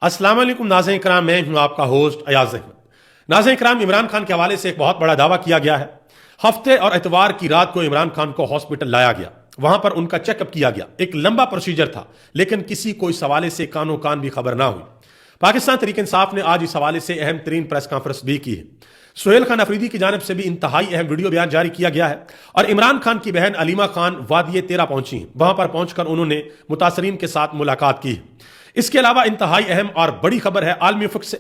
अस्सलाम वालेकुम नाज़रीन इकराम, मैं हूं आपका होस्ट अयाज अहमद। नाज़रीन इकराम, इमरान खान के हवाले से एक बहुत बड़ा दावा किया गया है। हफ्ते और इतवार की रात को इमरान खान को हॉस्पिटल लाया गया, वहां पर उनका चेकअप किया गया। एक लंबा प्रोसीजर था, लेकिन किसी को इस हवाले से कानो कान भी खबर ना हुई। पाकिस्तान तहरीक इंसाफ ने आज इस हवाले से अहम तरीन प्रेस कॉन्फ्रेंस भी की है। सुहेल खान अफरीदी की जानिब से भी इंतहाई अहम वीडियो बयान जारी किया गया है और इमरान खान की बहन अलीमा खान वादिये तेरा पहुंची हैं। वहां पर पहुंचकर उन्होंने मुतासरीन के साथ मुलाकात की है। इसके अलावा इंतहाई अहम और बड़ी खबर है आलमी उफ़क़ से।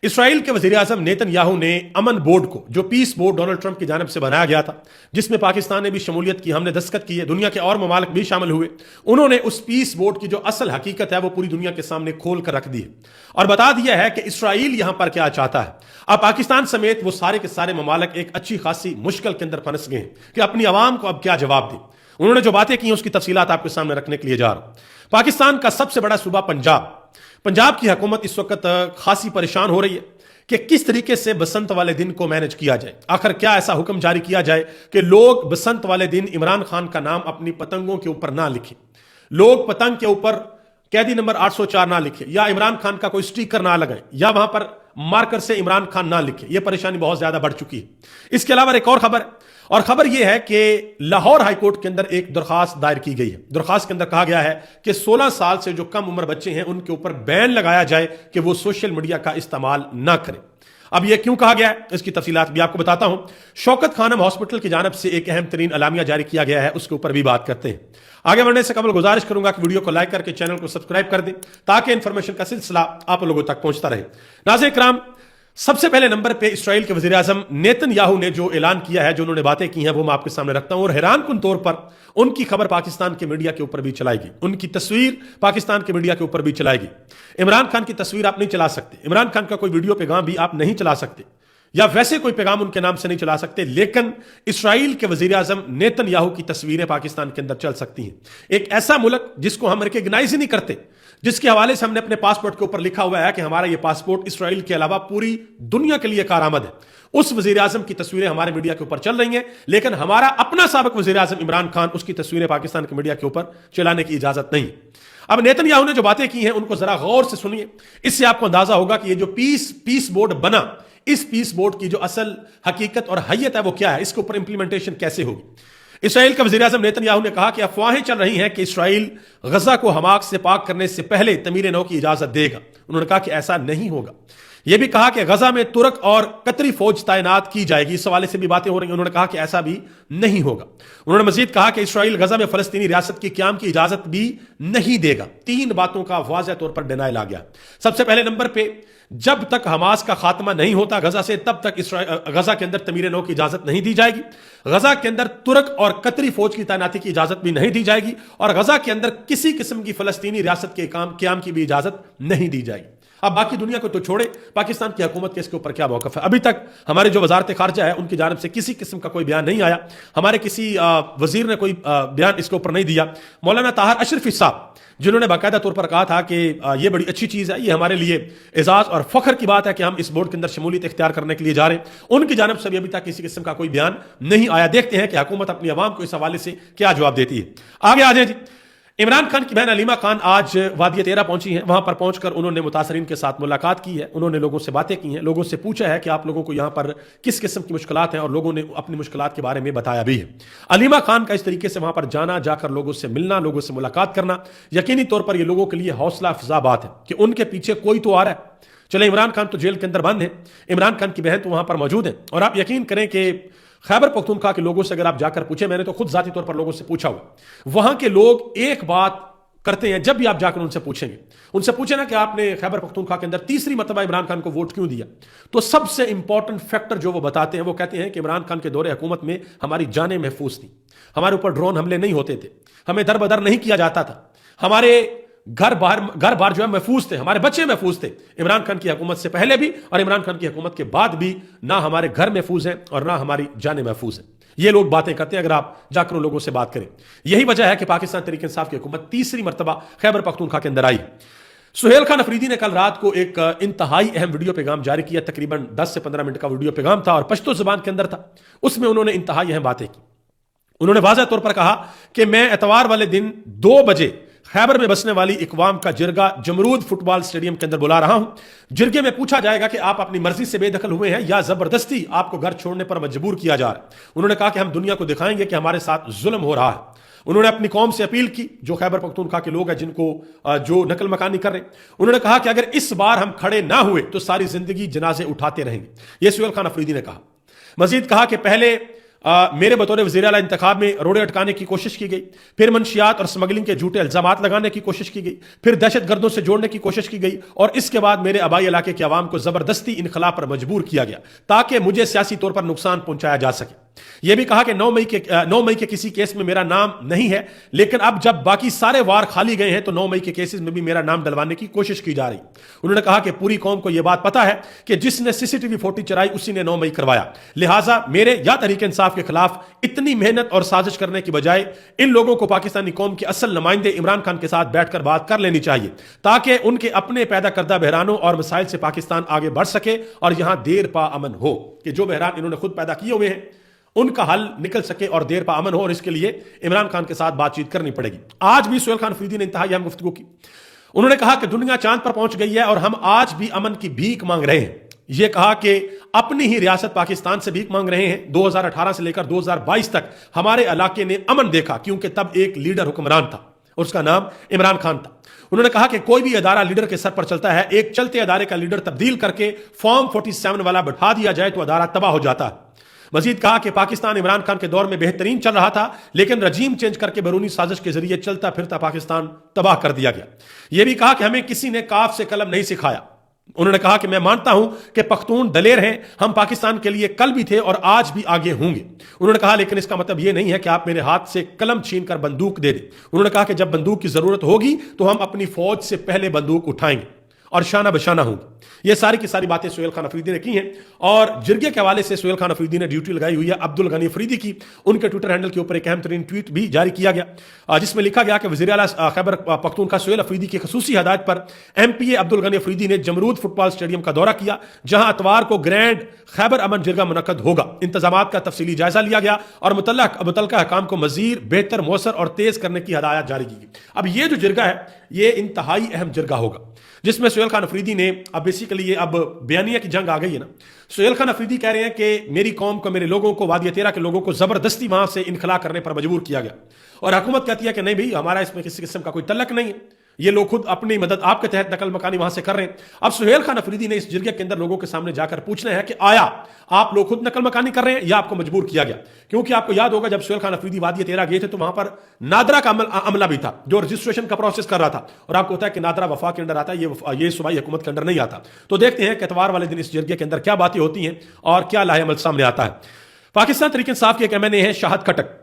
इसराइल के वज़ीर आज़म नेतन्याहू ने अमन बोर्ड को, जो पीस बोर्ड डोनाल्ड ट्रंप की जानिब से बनाया गया था, जिसमें पाकिस्तान ने भी शमूलियत की, हमने दस्तखत की है, दुनिया के और ममालिक भी शामिल हुए, उन्होंने उस पीस बोर्ड की जो असल हकीकत है वो पूरी दुनिया के सामने खोल कर रख दी है और बता दिया है कि इसराइल यहां पर क्या चाहता है। अब पाकिस्तान समेत वो सारे के सारे ममालिक एक अच्छी खासी मुश्किल के अंदर फंस गए हैं कि अपनी आवाम को अब क्या जवाब दें। उन्होंने जो बातें की उसकी तफसीलात आपके सामने रखने के लिए जा रहा हूं। पाकिस्तान का सबसे बड़ा सूबा पंजाब की हुकूमत इस वक्त खासी परेशान हो रही है कि किस तरीके से बसंत वाले दिन को मैनेज किया जाए। आखिर क्या ऐसा हुक्म जारी किया जाए कि लोग बसंत वाले दिन इमरान खान का नाम अपनी पतंगों के ऊपर ना लिखें, लोग पतंग के ऊपर कैदी नंबर 804 ना लिखे, या इमरान खान का कोई स्टिकर ना लगाए, या वहां पर मार्कर से इमरान खान ना लिखे। यह परेशानी बहुत ज्यादा बढ़ चुकी है। इसके अलावा एक और खबर है, और खबर यह है कि लाहौर हाईकोर्ट के अंदर एक दरखास्त दायर की गई है। दरखास्त के अंदर कहा गया है कि 16 साल से जो कम उम्र बच्चे हैं उनके ऊपर बैन लगाया जाए कि वो सोशल मीडिया का इस्तेमाल ना करें। अब यह क्यों कहा गया है, इसकी तफसीलात भी आपको बताता हूं। शौकत खानम हॉस्पिटल की जानब से एक अहम तरीन अलामिया जारी किया गया है, उसके ऊपर भी बात करते हैं। आगे बढ़ने से कबल गुजारिश करूंगा कि वीडियो को लाइक करके चैनल को सब्सक्राइब कर दें ताकि इंफॉर्मेशन का सिलसिला आप लोगों तक पहुंचता रहे। नाज़रीन इकराम, सबसे पहले नंबर पे इसराइल के वज़ीर आज़म नेतन्याहू ने जो ऐलान किया है, जो उन्होंने बातें की हैं, वो मैं आपके सामने रखता हूं। और हैरान कुन तौर पर उनकी खबर पाकिस्तान के मीडिया के ऊपर भी चलाएगी, उनकी तस्वीर पाकिस्तान के मीडिया के ऊपर भी चलाएगी। इमरान खान की तस्वीर आप नहीं चला सकते, इमरान खान का कोई वीडियो पैगाम भी आप नहीं चला सकते, या वैसे कोई पैगाम उनके नाम से नहीं चला सकते, लेकिन इसराइल के वज़ीर आज़म नेतन्याहू की तस्वीरें पाकिस्तान के अंदर चल सकती हैं। एक ऐसा मुल्क जिसको हम रिकग्नाइज ही नहीं करते, जिसके हवाले से हमने अपने पासपोर्ट के ऊपर लिखा हुआ है कि हमारा यह पासपोर्ट इसराइल के अलावा पूरी दुनिया के लिए कारआमद है, उस वज़ीर आज़म की तस्वीरें हमारे मीडिया के ऊपर चल रही हैं, लेकिन हमारा अपना साबिक वज़ीर आज़म इमरान खान, उसकी तस्वीरें पाकिस्तान के मीडिया के ऊपर चलाने की इजाजत नहीं। अब नेतन्याहू ने जो बातें की हैं उनको जरा गौर से सुनिए, इससे आपको अंदाजा होगा कि ये जो पीस बोर्ड बना, इस पीस बोर्ड की जो असल हकीकत और हैयत है वो क्या है, इसके ऊपर इंप्लीमेंटेशन कैसे होगी। इसराइल के वज़ीर आज़म नेतन्याहू ने कहा कि अफवाहें चल रही हैं कि इसराइल गजा को हमास से पाक करने से पहले तमीर नौ की इजाजत देगा। उन्होंने कहा कि ऐसा नहीं होगा। यह भी कहा कि गजा में तुर्क और कतरी फौज तैनात की जाएगी, इस हवाले से भी बातें हो रही हैं। उन्होंने कहा कि ऐसा भी नहीं होगा। उन्होंने मजीद कहा कि इसराइल गजा में फलस्तीनी रियासत की क़याम की इजाजत भी नहीं देगा। 3 बातों का वाज़ेह तौर पर डिनायल आ गया। सबसे पहले नंबर पे, जब तक हमास का खात्मा नहीं होता गजा से, तब तक गजा के अंदर तमीर नौ की इजाजत नहीं दी जाएगी। गजा के अंदर तुर्क और कतरी फौज की तैनाती की इजाजत भी नहीं दी जाएगी, और गजा के अंदर किसी किस्म की फलस्तीनी रियासत के क़याम की भी इजाजत नहीं दी जाएगी। अब बाकी दुनिया को तो छोड़े, पाकिस्तान की हुकूमत के इसके ऊपर क्या मौक़िफ़ है। अभी तक हमारे जो वज़ारत ख़ारजा है उनकी जानिब से किसी किस्म का कोई बयान नहीं आया, हमारे किसी वज़ीर ने कोई बयान इसके ऊपर नहीं दिया। मौलाना ताहिर अशरफी साहब, जिन्होंने बाकायदा तौर पर कहा था कि यह बड़ी अच्छी चीज़ है, ये हमारे लिए एजाज़ और फ़ख्र की बात है कि हम इस बोर्ड के अंदर शमूलियत इख्तियार करने के लिए जा रहे हैं, उनकी जानिब से भी अभी तक किसी किस्म का कोई बयान नहीं आया। देखते हैं कि हुकूमत अपनी आवाम को इस हवाले से क्या जवाब देती है। आगे आ जाए जी। इमरान खान की बहन अलीमा खान आज वादिये तेरा पहुंची हैं। वहां पर पहुंचकर उन्होंने मुतासरीन के साथ मुलाकात की है, उन्होंने लोगों से बातें की हैं, लोगों से पूछा है कि आप लोगों को यहां पर किस किस्म की मुश्किलात हैं, और लोगों ने अपनी मुश्किलात के बारे में बताया भी है। अलीमा खान का इस तरीके से वहां पर जाना, जाकर लोगों से मिलना, लोगों से मुलाकात करना, यकीनी तौर पर यह लोगों के लिए हौसला अफजा बात है कि उनके पीछे कोई तो आ रहा है। चले, इमरान खान तो जेल के अंदर बंद है, इमरान खान की बहन तो वहां पर मौजूद है, और आप यकीन करें कि खैबर पख्तूनख्वा के लोगों से अगर आप जाकर पूछे, मैंने तो खुद जाती तौर पर लोगों से पूछा हुआ, वहां के लोग एक बात करते हैं, जब भी आप जाकर उनसे पूछेंगे, उनसे पूछे ना कि आपने खैबर पख्तूनख्वा के अंदर तीसरी मरतबा इमरान खान को वोट क्यों दिया, तो सबसे इंपॉर्टेंट फैक्टर जो वो बताते हैं, वो कहते हैं कि इमरान खान के दौरे हुकूमत में हमारी जानें महफूज थी, हमारे ऊपर ड्रोन हमले नहीं होते थे, हमें दर बदर नहीं किया जाता था, हमारे घर बार जो है महफूज थे, हमारे बच्चे महफूज थे। इमरान खान की हुकूमत से पहले भी और इमरान खान की हुकूमत के बाद भी ना हमारे घर महफूज हैं और ना हमारी जानें महफूज हैं। ये लोग बातें करते हैं, अगर आप जाकर लोगों से बात करें। यही वजह है कि पाकिस्तान तहरीक इंसाफ की हुकूमत तीसरी मरतबा खैबर पख्तूनख्वा के अंदर आई। सुहेल खान अफरीदी ने कल रात को एक इंतहाई अहम वीडियो पैगाम जारी किया, तकरीबन 10 से 15 मिनट का वीडियो पैगाम था और पश्तो जुबान के अंदर था। उसमें उन्होंने इंतहाई अहम बातें की। उन्होंने वाज़ह तौर पर कहा कि मैं एतवार वाले दिन 2 बजे खैबर में बसने वाली इकवाम का जिरगा जमरूद फुटबॉल स्टेडियम के अंदर बुला रहा हूं। जिरगे में पूछा जाएगा कि आप अपनी मर्जी से बेदखल हुए हैं या जबरदस्ती आपको घर छोड़ने पर मजबूर किया जा रहा है। उन्होंने कहा कि हम दुनिया को दिखाएंगे कि हमारे साथ जुल्म हो रहा है। उन्होंने अपनी कौम से अपील की, जो खैबर पख्तूनख्वा के लोग हैं जिनको जो नकल मकानी कर रहे हैं, उन्होंने कहा कि अगर इस बार हम खड़े ना हुए तो सारी जिंदगी जनाजे उठाते रहेंगे। यह सुहेल खान अफरीदी ने कहा। मजीद कहा कि पहले मेरे बतौर वज़ीर आला इंतखाब में रोड़े अटकाने की कोशिश की गई, फिर मंशियात और स्मगलिंग के झूठे इल्जामात लगाने की कोशिश की गई, फिर दहशत गर्दों से जोड़ने की कोशिश की गई, और इसके बाद मेरे आबाई इलाके के अवाम को जबरदस्ती इनखला पर मजबूर किया गया ताकि मुझे सियासी तौर पर नुकसान पहुंचाया जा सके। यह भी कहा कि 9 मई के किसी केस में मेरा नाम नहीं है, लेकिन अब जब बाकी सारे वार खाली गए हैं तो 9 मई के केसेस में भी मेरा नाम डलवाने की कोशिश की जा रही। उन्होंने कहा कि पूरी कौम को यह बात पता है कि जिसने सीसीटीवी फुटेज चराई उसी ने 9 मई करवाया, लिहाजा मेरे या तहरीक इंसाफ के खिलाफ इतनी मेहनत और साजिश करने की बजाय इन लोगों को पाकिस्तानी कौम के असल नुमाइंदे इमरान खान के साथ बैठकर बात कर लेनी चाहिए ताकि उनके अपने पैदा करदा बहरानों और मसाइल से पाकिस्तान आगे बढ़ सके और यहां देर पा अमन हो, कि जो बहरान इन्होंने खुद पैदा किए हुए हैं उनका हल निकल सके और देर पा अमन हो, और इसके लिए इमरान खान के साथ बातचीत करनी पड़ेगी। आज भी सुहेल खान अफरीदी ने इंतहाई अहम गुफ्तगू की। उन्होंने कहा कि दुनिया चांद पर पहुंच गई है और हम आज भी अमन की भीख मांग रहे हैं। यह कहा कि अपनी ही रियासत पाकिस्तान से भीख मांग रहे हैं। 2018 से लेकर 2022 तक हमारे इलाके ने अमन देखा क्योंकि तब एक लीडर हुक्मरान था, उसका नाम इमरान खान था। उन्होंने कहा कि कोई भी अदारा लीडर के सर पर चलता है, एक चलते अदारे का लीडर तब्दील करके फॉर्म 47 वाला बैठा दिया जाए तो अदारा तबाह हो जाता है। मजीद कहा कि पाकिस्तान इमरान खान के दौर में बेहतरीन चल रहा था, लेकिन रजीम चेंज करके बैरूनी साजिश के जरिए चलता फिरता पाकिस्तान तबाह कर दिया गया। यह भी कहा कि हमें किसी ने काफ से कलम नहीं सिखाया। उन्होंने कहा कि मैं मानता हूं कि पख्तून दलेर हैं, हम पाकिस्तान के लिए कल भी थे और आज भी आगे होंगे। उन्होंने कहा लेकिन इसका मतलब यह नहीं है कि आप मेरे हाथ से कलम छीन कर बंदूक दे दें। उन्होंने कहा कि जब बंदूक की जरूरत होगी तो हम अपनी फौज से पहले बंदूक उठाएंगे और शाना बशाना होंगे। ये सारी की सारी बातें सुहेल खान अफरीदी ने की हैं। और जिरगे के हवाले से सुहेल खान अफरीदी ने ड्यूटी लगाई हुई है अब्दुल गनी अफरीदी की। उनके ट्विटर हैंडल के ऊपर एक अहम तरीन ट्वीट भी जारी किया गया जिसमें लिखा गया कि वज़ीर आला खैबर पख्तूनख्वा सुहेल अफरीदी की खसूसी हदायत पर MPA अब्दुल गनी अफरीदी ने जमरूद फुटबॉल स्टेडियम का दौरा किया, जहां इतवार को ग्रैंड खैबर अमन जिरगा मुनक्कद होगा। इंतजामात का तफसीली जायजा लिया गया और मुतल्लका हकाम को मजीद बेहतर, मौसर और तेज करने की हदायत जारी की गई। अब ये जो जिरगा है ये इंतहाई अहम जिरगा होगा जिसमें सुहेल खान अफरीदी ने अब बेसिकली ये अब बयानिया की जंग आ गई है ना। सुहेल खान अफरीदी कह रहे हैं कि मेरी कौम को, मेरे लोगों को, वादिया तेरा के लोगों को जबरदस्ती वहां से इनखला करने पर मजबूर किया गया, और हुकूमत कहती है कि नहीं भाई हमारा इसमें किसी किस्म का कोई तल्लक नहीं है, ये लोग खुद अपनी मदद आपके तहत नकल मकानी वहां से कर रहे हैं। अब सुहेल खान अफरीदी ने इस जिरगे के अंदर लोगों के सामने जाकर पूछना है कि आया आप लोग खुद नकल मकानी कर रहे हैं या आपको मजबूर किया गया। क्योंकि आपको याद होगा जब सुहेल खान अफरीदी वादिया तेरा गए थे तो वहां पर नादरा का अमला भी था जो रजिस्ट्रेशन का प्रोसेस कर रहा था, और आपको होता है कि नादरा वफा के अंदर आता है, ये सूबाई हुकूमत के अंदर नहीं आता। तो देखते हैं कि इतवार वाले दिन इस जिरगे के अंदर क्या बातें होती हैं और क्या लाहे अमल सामने आता है। पाकिस्तान तहरीक इंसाफ के एक MNA है शाहद खटक,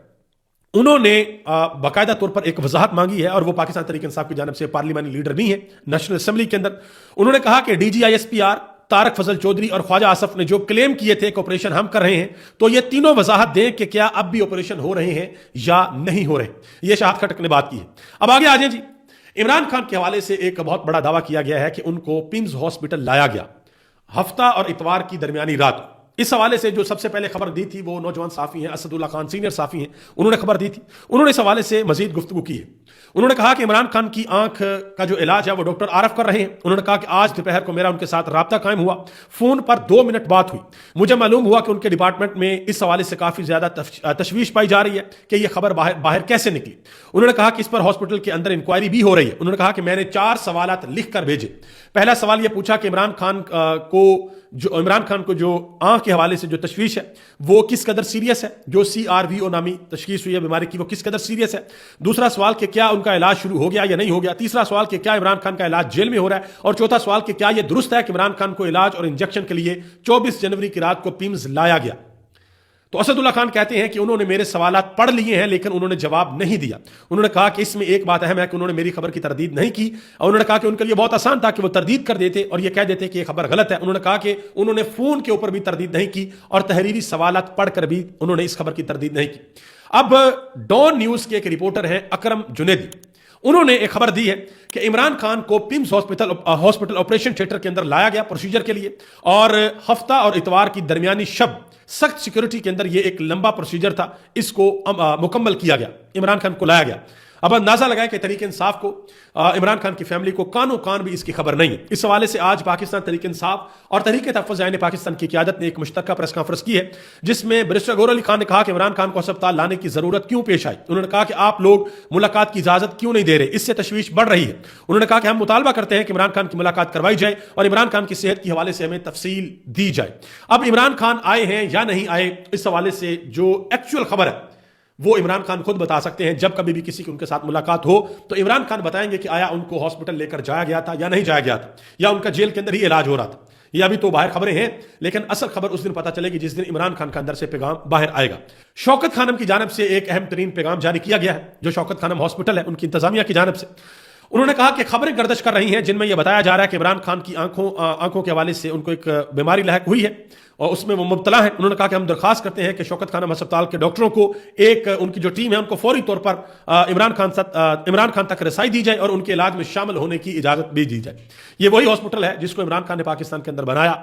उन्होंने बाकायदा तौर पर एक वजाहत मांगी है, और वो पाकिस्तान तहरीक इंसाफ की जानिब से पार्लिमानी लीडर भी हैं नेशनल असेंबली के अंदर। उन्होंने कहा कि DGISPR तारक फजल चौधरी और ख्वाजा आसफ ने जो क्लेम किए थे कि ऑपरेशन हम कर रहे हैं, तो ये तीनों वजाहत दें कि क्या अब भी ऑपरेशन हो रहे हैं या नहीं हो रहे। ये शाहद खटक ने बात की है। अब आगे आ जाए जी। इमरान खान के हवाले से एक बहुत बड़ा दावा किया गया है कि उनको पिम्स हॉस्पिटल लाया गया हफ्ता और इतवार की दरमियानी रात। इस हवाले से जो सबसे पहले खबर दी थी वो नौजवान साफी हैं असदुल्ला खान, सीनियर साफी हैं, उन्होंने खबर दी थी। उन्होंने इस हवाले से मजीद गुफ्तगू की है। उन्होंने कहा कि इमरान खान की आंख का जो इलाज है वो डॉक्टर आरफ कर रहे हैं। उन्होंने कहा कि आज दोपहर को मेरा उनके साथ राब्ता कायम हुआ, फोन पर 2 मिनट बात हुई। मुझे मालूम हुआ कि उनके डिपार्टमेंट में इस हवाले से काफी ज्यादा तशवीश पाई जा रही है कि यह खबर बाहर कैसे निकली। उन्होंने कहा कि इस पर हॉस्पिटल के अंदर इंक्वायरी भी हो रही है। उन्होंने कहा कि मैंने 4 सवालात लिख कर भेजे। पहला सवाल यह पूछा कि इमरान खान को जो आंख के हवाले से जो तशवीश है वो किस कदर सीरियस है, जो CRVO नामी तशखीस हुई है बीमारी की वो किस कदर सीरियस है। दूसरा सवाल कि क्या उनका इलाज शुरू हो गया या नहीं हो गया। तीसरा सवाल कि क्या इमरान खान का इलाज जेल में हो रहा है। और चौथा सवाल कि क्या यह दुरुस्त है कि इमरान खान को इलाज और इंजेक्शन के लिए 24 जनवरी की रात को पिम्स लाया गया। तो असदुल्ला खान कहते हैं कि उन्होंने मेरे सवालात पढ़ लिए हैं लेकिन उन्होंने जवाब नहीं दिया। उन्होंने कहा कि इसमें एक बात अहम है कि उन्होंने मेरी खबर की तरदीद नहीं की, और उन्होंने कहा कि उनके लिए बहुत आसान था कि वो तरदीद कर देते और ये कह देते कि ये खबर गलत है। उन्होंने कहा कि उन्होंने फोन के ऊपर भी तरदीद नहीं की और तहरीरी सवालात पढ़कर भी उन्होंने इस खबर की तरदीद नहीं की। अब डॉन न्यूज के एक रिपोर्टर हैं अकरम जुनेदी, उन्होंने एक खबर दी है कि इमरान खान को पिम्स हॉस्पिटल ऑपरेशन थिएटर के अंदर लाया गया प्रोसीजर के लिए, और हफ्ता और इतवार की दरमियानी शब सख्त सिक्योरिटी के अंदर यह एक लंबा प्रोसीजर था, इसको मुकम्मल किया गया, इमरान खान को लाया गया। اب اندازہ لگائیں کہ تحریک انصاف کو عمران خان کی فیملی کو کانوں کان بھی اس کی خبر نہیں ہے. اس حوالے سے آج پاکستان تحریک انصاف اور تحریک تحفظ عین پاکستان کی قیادت نے ایک مشترکہ پریس کانفرنس کی ہے, جس میں بیرسٹر گور علی خان نے کہا کہ عمران خان کو ہسپتال لانے کی ضرورت کیوں پیش آئی. انہوں نے کہا کہ آپ لوگ ملاقات کی اجازت کیوں نہیں دے رہے, اس سے تشویش بڑھ رہی ہے. انہوں نے کہا کہ ہم مطالبہ کرتے ہیں کہ عمران خان کی ملاقات کروائی جائے اور عمران خان کی صحت کے حوالے سے ہمیں تفصیل دی جائے. اب عمران خان آئے ہیں یا نہیں آئے, اس حوالے سے جو ایکچوئل خبر ہے وہ عمران خان خود بتا سکتے ہیں. جب کبھی بھی کسی کی ان کے ساتھ ملاقات ہو تو عمران خان بتائیں گے کہ آیا ان کو ہاسپٹل لے کر جایا گیا تھا یا نہیں جایا گیا تھا, یا ان کا جیل کے اندر ہی علاج ہو رہا تھا. یہ ابھی تو باہر خبریں ہیں, لیکن اصل خبر اس دن پتہ چلے گی جس دن عمران خان کا اندر سے پیغام باہر آئے گا. شوکت خانم کی جانب سے ایک اہم ترین پیغام جاری کیا گیا ہے. جو شوکت خانم ہاسپٹل ہے ان کی انتظامیہ کی جانب سے, انہوں نے کہا کہ خبریں گردش کر رہی ہیں جن میں یہ بتایا جا رہا ہے کہ عمران خان کی آنکھوں کے حوالے سے ان کو ایک بیماری لاحق ہوئی ہے اور اس میں وہ مبتلا ہیں. انہوں نے کہا کہ ہم درخواست کرتے ہیں کہ شوکت خانم ہسپتال کے ڈاکٹروں کو ان کی جو ٹیم ہے ان کو فوری طور پر عمران خان تک رسائی دی جائے اور ان کے علاج میں شامل ہونے کی اجازت بھی دی جائے. یہ وہی ہاسپٹل ہے جس کو عمران خان نے پاکستان کے اندر بنایا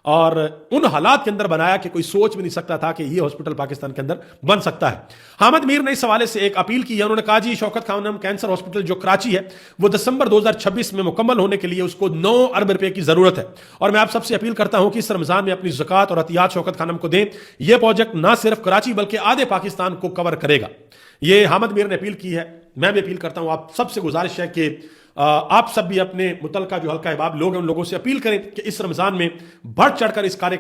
اور ان حالات کے اندر بنایا کہ کوئی سوچ بھی نہیں سکتا تھا کہ یہ ہاسپٹل پاکستان کے اندر بن سکتا ہے. حامد میر نے اس حوالے سے ایک اپیل کی ہے. انہوں نے کہا جی شوکت خانم کینسر ہاسپٹل جو کراچی ہے وہ دسمبر 2026 میں مکمل ہونے کے لیے اس کو 9 ارب روپے کی ضرورت ہے, اور میں آپ سب سے اپیل کرتا ہوں کہ اس رمضان میں اپنی زکوٰۃ اور عطیات شوکت خانم کو دیں. یہ پروجیکٹ نہ صرف کراچی بلکہ آدھے پاکستان کو کور کرے گا. یہ حامد میر نے اپیل کی ہے. میں بھی اپیل کرتا ہوں, آپ سب سے گزارش ہے کہ آپ سب بھی اپنے متعلقہ جو حلقہ احباب لوگ ہیں ان لوگوں سے اپیل کریں کہ اس رمضان میں بڑھ چڑھ کر اس کار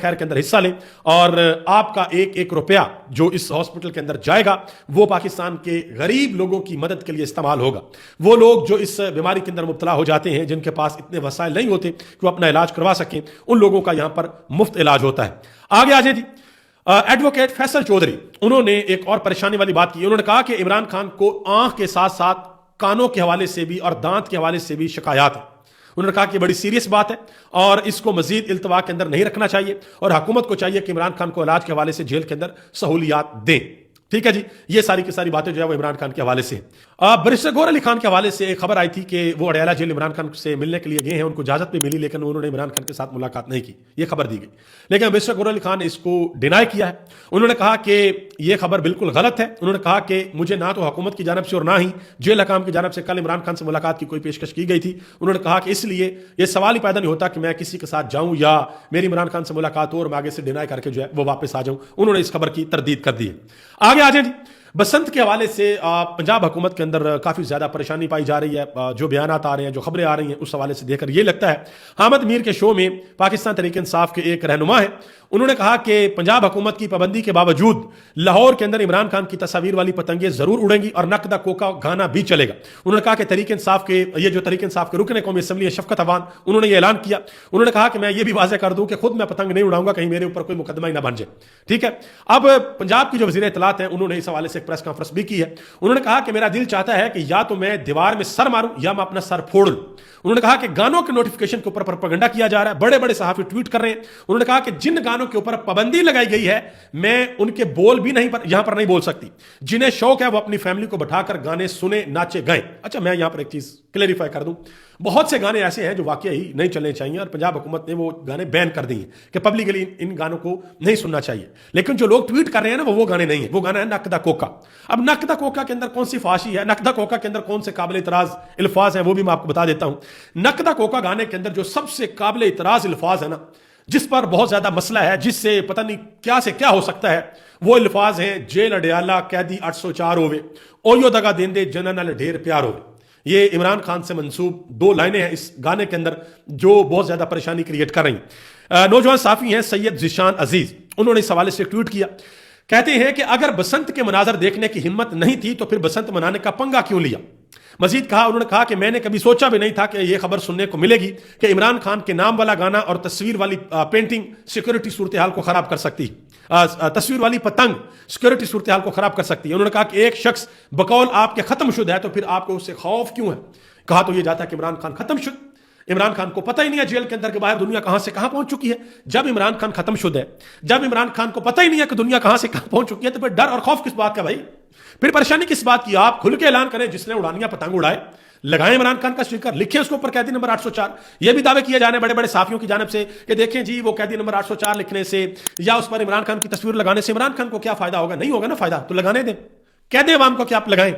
خیر کے اندر حصہ لیں, اور آپ کا ایک ایک روپیہ جو اس ہاسپٹل کے اندر جائے گا وہ پاکستان کے غریب لوگوں کی مدد کے لیے استعمال ہوگا. وہ لوگ جو اس بیماری کے اندر مبتلا ہو جاتے ہیں, جن کے پاس اتنے وسائل نہیں ہوتے کہ وہ اپنا علاج کروا سکیں, ان لوگوں کا یہاں پر مفت علاج ہوتا ہے. آگے آ جائیں جی. ایڈوکیٹ فیصل چودھری, انہوں نے ایک اور پریشانی والی بات کی. انہوں نے کہا کہ عمران خان کو آنکھ کے ساتھ ساتھ کانوں کے حوالے سے بھی اور دانت کے حوالے سے بھی شکایات ہیں. انہوں نے کہا کہ بڑی سیریس بات ہے اور اس کو مزید التوا کے اندر نہیں رکھنا چاہیے, اور حکومت کو چاہیے کہ عمران خان کو علاج کے حوالے سے جیل کے اندر سہولیات دیں. ٹھیک ہے جی, یہ ساری کی ساری باتیں جو ہے وہ عمران خان کے حوالے سے ہیں. بیرسٹر گور علی خان کے حوالے سے ایک خبر آئی تھی کہ وہ اڈیالہ جیل عمران خان سے ملنے کے لیے گئے ہیں, ان کو اجازت بھی ملی لیکن انہوں نے عمران خان کے ساتھ ملاقات نہیں کی, یہ خبر دی گئی. لیکن بیرسٹر گور علی خان نے اس کو ڈینائی کیا ہے. انہوں نے کہا کہ یہ خبر بالکل غلط ہے. انہوں نے کہا کہ مجھے نہ تو حکومت کی جانب سے اور نہ ہی جیل حکام کی جانب سے کل عمران خان سے ملاقات کی کوئی پیشکش کی گئی تھی. انہوں نے کہا کہ اس لیے یہ سوال ہی پیدا نہیں ہوتا کہ میں کسی کے ساتھ جاؤں یا میری عمران خان سے ملاقات ہو اور میں آگے سے ڈینائی کر کے جو ہے وہ واپس آ جاؤں. انہوں نے اس خبر کی تردید کر دی ہے. آگے آ جائیں جی. بسنت کے حوالے سے پنجاب حکومت کے اندر کافی زیادہ پریشانی پائی جا رہی ہے. جو بیانات آ رہے ہیں, جو خبریں آ رہی ہیں, اس حوالے سے دیکھ کر یہ لگتا ہے. حامد میر کے شو میں پاکستان تحریک انصاف کے ایک رہنما ہے, انہوں نے کہا کہ پنجاب حکومت کی پابندی کے باوجود لاہور کے اندر عمران خان کی تصاویر والی پتنگیں ضرور اڑیں گی اور نقدہ کوکا گانا بھی چلے گا. انہوں نے کہا کہ تحریک انصاف کے رکن قومی اسمبلی شفقت عوان, انہوں نے یہ اعلان کیا. انہوں نے کہا کہ میں یہ بھی واضح کر دوں کہ خود میں پتنگ نہیں اڑاؤں گا, کہیں میرے اوپر کوئی مقدمہ ہی نہ بن جائے. ٹھیک ہے. اب پنجاب کی جو وزیر اطلاعات ہیں انہوں نے اس حوالے سے ایک پریس کانفرنس بھی کی ہے. انہوں نے کہا کہ میرا دل چاہتا ہے کہ یا تو میں دیوار میں سر ماروں یا میں اپنا سر پھوڑ لوں. انہوں نے کہا کہ گانوں کے نوٹیفیکیشن کے اوپر پروپیگنڈا کیا جا رہا ہے, بڑے بڑے صحافی ٹویٹ کر رہے ہیں. انہوں نے کہا کہ جن گانوں کے اوپر پابندی لگائی گئی ہے میں ان کے بول بھی یہاں پر نہیں بول سکتی. جنہیں شوق ہے وہ اپنی فیملی کو بٹھا کر گانے سنے, ناچے, گائیں. اچھا, میں یہاں پر ایک چیز کلیریفائی کر دوں. بہت سے گانے ایسے ہیں جو واقعی نہیں چلنے چاہیے اور پنجاب حکومت نے وہ گانے بین کر دی ہیں کہ پبلکلی ان گانوں کو نہیں سننا چاہیے. لیکن جو لوگ ٹویٹ کر رہے ہیں نا وہ گانے نہیں ہیں, وہ گانا ہے نقدہ کوکا. اب نقدہ کوکا کے اندر کون سی فحاشی ہے, نقدہ کوکا کے اندر کون سے قابل اعتراض الفاظ ہیں, وہ بھی میں آپ کو بتا دیتا ہوں. نقدہ کوکا گانے کے اندر جو سب سے قابل اعتراض الفاظ ہے نا, جس پر بہت زیادہ مسئلہ ہے, جس سے پتہ نہیں کیا سے کیا ہو سکتا ہے, وہ الفاظ ہیں جیل اڈیالہ قیدی 804 ہوئے, اویو دگا دیندے جنن نال ڈھیر پیار ہوئے. یہ عمران خان سے منسوب 2 لائنیں ہیں اس گانے کے اندر جو بہت زیادہ پریشانی کریٹ کر رہی ہیں. نوجوان صحافی ہیں سید ذیشان عزیز, انہوں نے اس حوالے سے ٹویٹ کیا. کہتے ہیں کہ اگر بسنت کے مناظر دیکھنے کی ہمت نہیں تھی تو پھر بسنت منانے کا پنگا کیوں لیا. مزید کہا, انہوں نے کہا کہ میں نے کبھی سوچا بھی نہیں تھا کہ یہ خبر سننے کو ملے گی کہ عمران خان کے نام والا گانا اور تصویر والی پینٹنگ سیکورٹی صورتحال کو خراب کر سکتی, تصویر والی پتنگ سیکورٹی صورتحال کو خراب کر سکتی ہے. انہوں نے کہا کہ ایک شخص بقول آپ کے ختم شدہ ہے تو پھر آپ کو اس سے خوف کیوں ہے. کہا تو یہ جاتا ہے کہ عمران خان ختم شد. عمران خان کو پتہ ہی نہیں ہے جیل کے اندر کے باہر دنیا کہاں سے کہاں پہنچ چکی ہے. جب عمران خان ختم شدہ ہے, جب عمران خان کو پتہ ہی نہیں ہے کہ دنیا کہاں سے کہاں پہنچ چکی ہے, تو پھر ڈر اور خوف کس بات کا بھائی, پھر پریشانی کس بات کی. آپ کھل کے اعلان کریں, جس نے اڑانیاں پتنگ اڑائے لگائیں عمران خان کا اسٹیکر, لکھیں اس کے اوپر قیدی نمبر 804. یہ بھی دعوے کیے جانے بڑے بڑے صحافیوں کی جانب سے کہ دیکھیں جی وہ قیدی نمبر 804 لکھنے سے یا اس پر عمران خان کی تصویر لگانے سے عمران خان کو کیا فائدہ ہوگا. نہیں ہوگا نا فائدہ, تو لگانے دیں, کہہ دیں عوام کو کہ آپ لگائیں.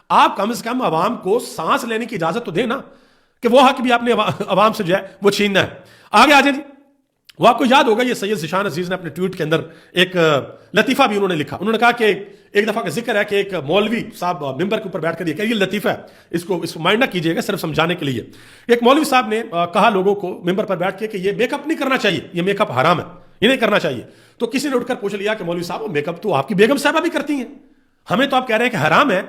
آپ کم سے کم عوام کو سانس لینے کی اجازت تو دیں نا، کہ وہ حق بھی آپ نے عوام سے جو ہے وہ چھیننا ہے۔ آگے آ جائیں جی، وہ آپ کو یاد ہوگا یہ سید ذیشان عزیز نے اپنے ٹویٹ کے اندر ایک لطیفہ بھی انہوں نے لکھا۔ انہوں نے کہا کہ ایک دفعہ کا ذکر ہے کہ ایک مولوی صاحب ممبر کے اوپر بیٹھ کر یہ لطیفہ ہے، اس کو مائنڈ نہ کیجیے گا، صرف سمجھانے کے لیے۔ ایک مولوی صاحب نے کہا لوگوں کو ممبر پر بیٹھ کے کہ یہ میک اپ نہیں کرنا چاہیے، یہ میک اپ حرام ہے، یہ نہیں کرنا چاہیے۔ تو کسی نے اٹھ کر پوچھ لیا کہ مولوی صاحب میک اپ تو آپ کی بیگم صاحبہ بھی کرتی ہیں، ہمیں تو آپ کہہ رہے ہیں کہ حرام ہے،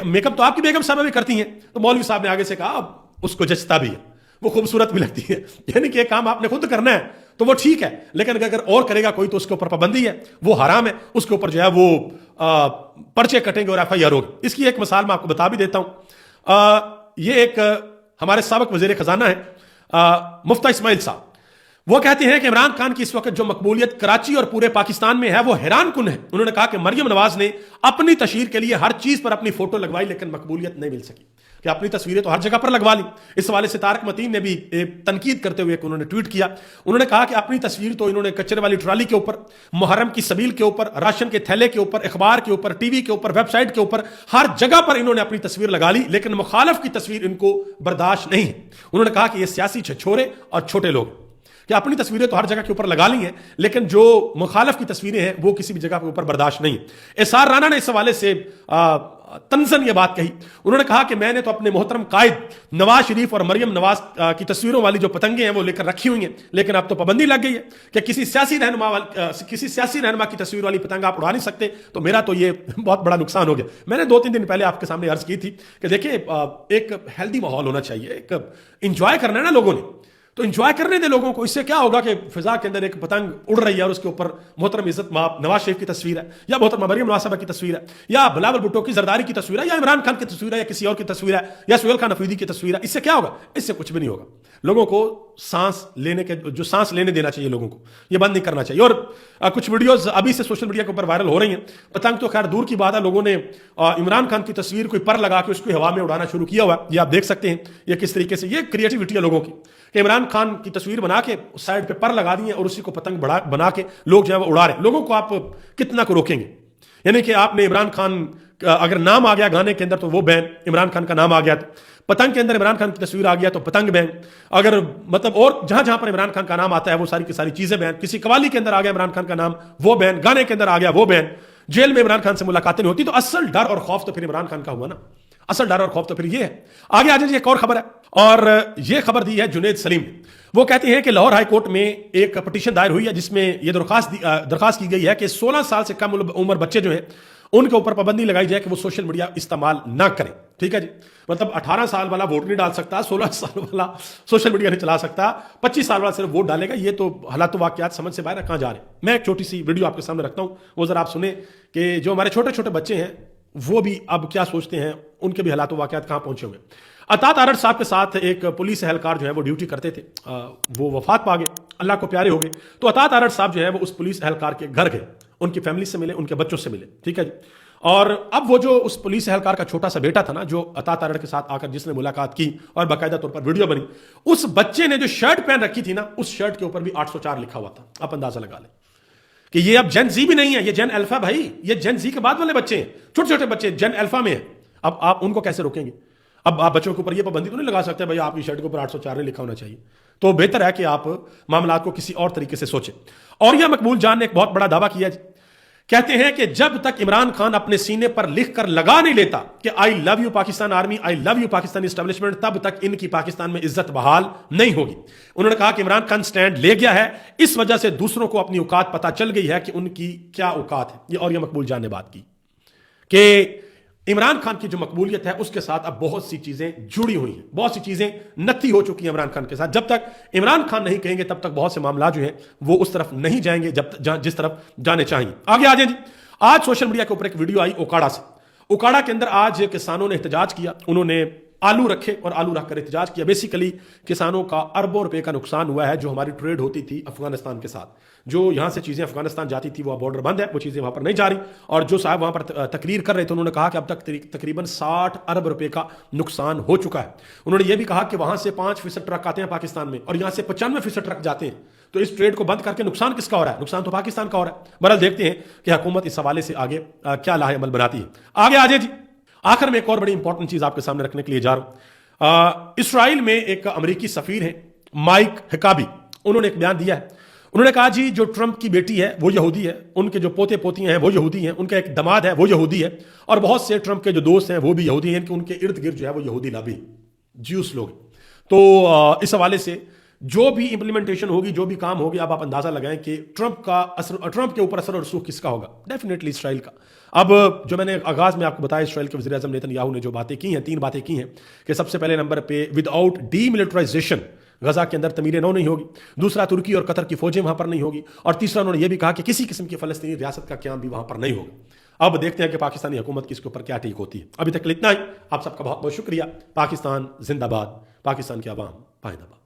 میک اپ تو آپ کی بیگم صاحبہ بھی کرتی ہیں۔ تو مولوی صاحب نے آگے سے کہا اس کو جچتا بھی ہے، وہ خوبصورت بھی لگتی ہے، یعنی کہ ایک کام آپ نے خود کرنا ہے تو وہ ٹھیک ہے، لیکن اگر اور کرے گا کوئی تو اس کے اوپر پابندی ہے، وہ حرام ہے، اس کے اوپر جو ہے وہ پرچے کٹیں گے اور ایف آئی آر ہوگی۔ اس کی ایک مثال میں آپ کو بتا بھی دیتا ہوں۔ یہ ایک ہمارے سابق وزیر خزانہ ہے مفتہ اسماعیل صاحب، وہ کہتے ہیں کہ عمران خان کی اس وقت جو مقبولیت کراچی اور پورے پاکستان میں ہے وہ حیران کن ہے۔ انہوں نے کہا کہ مریم نواز نے اپنی تشہیر کے لیے ہر چیز پر اپنی فوٹو لگوائی لیکن مقبولیت نہیں مل سکی، کہ اپنی تصویریں تو ہر جگہ پر لگوا لی۔ اس حوالے سے طارق متین نے بھی تنقید کرتے ہوئے انہوں نے ٹویٹ کیا، انہوں نے کہا کہ اپنی تصویر تو انہوں نے کچرے والی ٹرالی کے اوپر، محرم کی سبیل کے اوپر، راشن کے تھیلے کے اوپر، اخبار کے اوپر، ٹی وی کے اوپر، ویب سائٹ کے اوپر، ہر جگہ پر انہوں نے اپنی تصویر لگا لی، لیکن مخالف کی تصویر ان کو برداشت نہیں ہے۔ انہوں نے کہا کہ یہ سیاسی چھچورے اور چھوٹے لوگ کہ اپنی تصویریں تو ہر جگہ کے اوپر لگا لی ہیں لیکن جو مخالف کی تصویریں ہیں وہ کسی بھی جگہ کے اوپر برداشت نہیں۔ احسان رانا نے اس حوالے سے تنزن یہ بات کہی، انہوں نے کہا کہ میں نے تو اپنے محترم قائد نواز شریف اور مریم نواز کی تصویروں والی جو پتنگیں ہیں وہ لے کر رکھی ہوئی ہیں، لیکن اب تو پابندی لگ گئی ہے کہ کسی سیاسی رہنما کی تصویر والی پتنگ آپ اڑا نہیں سکتے، تو میرا تو یہ بہت بڑا نقصان ہو گیا۔ میں نے 2-3 دن پہلے آپ کے سامنے عرض کی تھی کہ دیکھیں ایک ہیلدی ماحول ہونا چاہیے، ایک انجوائے کرنا ہے نا لوگوں نے، تو انجوائے کرنے دے لوگوں کو۔ اس سے کیا ہوگا کہ فضا کے اندر ایک پتنگ اڑ رہی ہے اور اس کے اوپر محترم عزت مآب نواز شریف کی تصویر ہے، یا محترم مریم نواز صاحبہ کی تصویر ہے، یا بلاول بھٹو کی زرداری کی تصویر ہے، یا عمران خان کی تصویر ہے، یا کسی اور کی تصویر ہے، یا سہیل خان افریدی کی تصویر ہے۔ اس سے کیا ہوگا؟ اس سے کچھ بھی نہیں ہوگا۔ لوگوں کو سانس لینے دینا چاہیے، لوگوں کو یہ بند نہیں کرنا چاہیے۔ اور کچھ ویڈیوز ابھی سے سوشل میڈیا کے اوپر وائرل ہو رہی ہیں، پتنگ تو خیر دور کی بات ہے، لوگوں نے عمران خان کی تصویر کوئی پر لگا کے اس کو ہوا میں اڑانا شروع کیا ہوا ہے۔ یہ آپ دیکھ سکتے ہیں یہ کس طریقے سے، یہ کریٹیوٹی ہے لوگوں کی کہ عمران خان کی تصویر بنا کے سائڈ پہ پر لگا دی ہیں اور اسی کو پتنگ بنا کے لوگ جو ہے وہ اڑا رہے ہیں۔ لوگوں کو آپ کتنا کو روکیں گے؟ یعنی کہ آپ نے عمران خان اگر نام آ گیا گانے کے اندر تو وہ بین، عمران خان کا نام آ گیا تو پتنگ کے اندر عمران خان کی تصویر آ گیا تو پتنگ بین، اگر مطلب اور جہاں جہاں پر عمران خان کا نام آتا ہے وہ ساری کی ساری چیزیں بین، کسی قوالی کے اندر آ گیا عمران خان کا نام وہ بین، گانے کے اندر آ گیا وہ بین، جیل میں عمران خان سے ملاقاتیں نہیں ہوتی، تو اصل ڈر اور خوف تو پھر عمران خان کا ہوا نا، اصل ڈر اور خوف تو پھر یہ ہے۔ آگے آ جائیے، ایک اور خبر ہے اور یہ خبر دی ہے جنید سلیم نے۔ وہ کہتے ہیں کہ لاہور ہائی کورٹ میں ایک پٹیشن دائر ہوئی ہے جس میں یہ درخواست کی گئی ہے کہ 16 سال سے کم عمر بچے جو ہیں ان کے اوپر پابندی لگائی جائے کہ وہ سوشل میڈیا استعمال نہ کریں۔ ٹھیک ہے جی، مطلب 18 سال والا ووٹ نہیں ڈال سکتا، 16 سال والا سوشل میڈیا نہیں چلا سکتا، 25 سال والا صرف ووٹ ڈالے گا۔ یہ تو حالات و واقعات سمجھ سے باہر ہے، کہاں جا رہے ہیں۔ میں ایک چھوٹی سی ویڈیو آپ کے سامنے رکھتا ہوں، وہ ذرا آپ سنیں کہ جو ہمارے چھوٹے چھوٹے بچے ہیں وہ بھی اب کیا سوچتے ہیں، ان کے بھی حالات و واقعات کہاں پہنچے ہوئے۔ عطا تارڑ صاحب کے ساتھ ایک پولیس اہلکار جو ہے وہ ڈیوٹی کرتے تھے، وہ وفات پا گئے، اللہ کو پیارے ہو گئے۔ تو عطا تارڑ صاحب جو ہے وہ اس پولیس اہلکار کے گھر گئے، ان کی فیملی سے ملے، ان کے بچوں سے ملے۔ ٹھیک ہے جی، اور اب وہ جو اس پولیس اہلکار کا چھوٹا سا بیٹا تھا نا، جو عطا تارڑ کے ساتھ آ کر جس نے ملاقات کی اور باقاعدہ طور پر ویڈیو بنی، اس بچے نے جو شرٹ پہن رکھی تھی نا، اس شرٹ کے اوپر بھی 804 لکھا ہوا تھا۔ آپ اندازہ لگا لیں کہ یہ اب جن زی بھی نہیں ہے، یہ جن الفا بھائی، یہ جن زی کے بعد والے بچے ہیں، چھوٹے چھوٹے بچے جن الفا میں ہیں۔ اب آپ ان کو کیسے روکیں گے؟ اب آپ بچوں کے اوپر یہ پابندی تو نہیں لگا سکتے بھائی آپ کی شرٹ کے اوپر 804 نہیں لکھا ہونا چاہیے۔ تو بہتر ہے کہ آپ معاملات کو کسی اور طریقے سے سوچیں۔ اور یہ مقبول جان نے ایک بہت بڑا دعویٰ کیا، کہتے ہیں کہ جب تک عمران خان اپنے سینے پر لکھ کر لگا نہیں لیتا کہ I love you Pakistan army, I love you Pakistani establishment, تب تک ان کی پاکستان میں عزت بحال نہیں ہوگی۔ انہوں نے کہا کہ عمران خان سٹینڈ لے گیا ہے، اس وجہ سے دوسروں کو اپنی اوقات پتہ چل گئی ہے کہ ان کی کیا اوقات ہے۔ یہ اور یہ مقبول جان نے بات کی کہ عمران خان کی جو مقبولیت ہے اس کے ساتھ اب بہت سی چیزیں جڑی ہوئی ہیں، بہت سی چیزیں نتی ہو چکی ہیں عمران خان کے ساتھ۔ جب تک عمران خان نہیں کہیں گے تب تک بہت سے معاملات جو ہیں وہ اس طرف نہیں جائیں گے جس طرف جانے چاہیے۔ آگے آ جائیں جی، آج سوشل میڈیا کے اوپر ایک ویڈیو آئی اوکاڑا سے۔ اوکاڑا کے اندر آج کسانوں نے احتجاج کیا، انہوں نے آلو رکھے اور آلو رکھ کر احتجاج کیا۔ بیسیکلی کسانوں کا اربوں روپے کا نقصان ہوا ہے، جو ہماری ٹریڈ ہوتی تھی افغانستان کے ساتھ، جو یہاں سے چیزیں افغانستان جاتی تھی وہ بارڈر بند ہے، وہ چیزیں وہاں پر نہیں جا رہی۔ اور جو صاحب وہاں پر تقریر کر رہے تھے انہوں نے کہا کہ اب تک تقریباً 60 ارب روپے کا نقصان ہو چکا ہے۔ انہوں نے یہ بھی کہا کہ وہاں سے 5% ٹرک آتے ہیں پاکستان میں اور یہاں سے 95% ٹرک جاتے ہیں، تو اس ٹریڈ کو بند کر کے نقصان کس کا ہو رہا ہے؟ نقصان تو پاکستان کا ہو رہا ہے۔ بہرحال دیکھتے ہیں کہ حکومت اس حوالے سے آگے کیا لاہ عمل بناتی ہے۔ آگے آ جائیں جی، آخر میں ایک اور بڑی इंपॉर्टेंट चीज आपके सामने रखने के लिए जा रहा हूं। इसराइल में एक अमेरिकी सफीर है माइक हकाबी, उन्होंने एक बयान दिया है। उन्होंने कहा जी जो ट्रंप की बेटी है वो यहूदी है, उनके जो पोते पोतियां हैं वो यहूदी हैं, उनका एक दामाद है वो यहूदी है, और बहुत से ट्रंप के जो दोस्त हैं वो भी यहूदी हैं कि उनके इर्द गिर्द जो है वो यहूदी लाभी ज्यूस लोग। तो इस हवाले से जो भी इंप्लीमेंटेशन होगी, जो भी काम होगी, अब आप अंदाजा लगाएं कि ट्रंप के ऊपर असर और रसूख किसका होगा? डेफिनेटली इसराइल का। अब जो मैंने आगाज में आपको बताया, इसराइल के वज़ीर आज़म नेतन्याहू ने जो बातें की हैं, 3 बातें की हैं कि सबसे पहले नंबर पे विदाउट डीमिलिटराइजेशन गजा के अंदर तमीर नौ नहीं होगी, दूसरा तुर्की और कतर की फौजें वहां पर नहीं होगी, और तीसरा उन्होंने यह भी कहा कि किसी किस्म की फलस्तीनी रियासत का क्याम भी वहां पर नहीं होगा। अब देखते हैं कि पाकिस्तानी हुकूमत की इसके ऊपर क्या टेक होती है। अभी तक इतना ही। आप सबका बहुत बहुत शुक्रिया। पाकिस्तान जिंदाबाद, पाकिस्तान की आवाम पाइंदाबाद।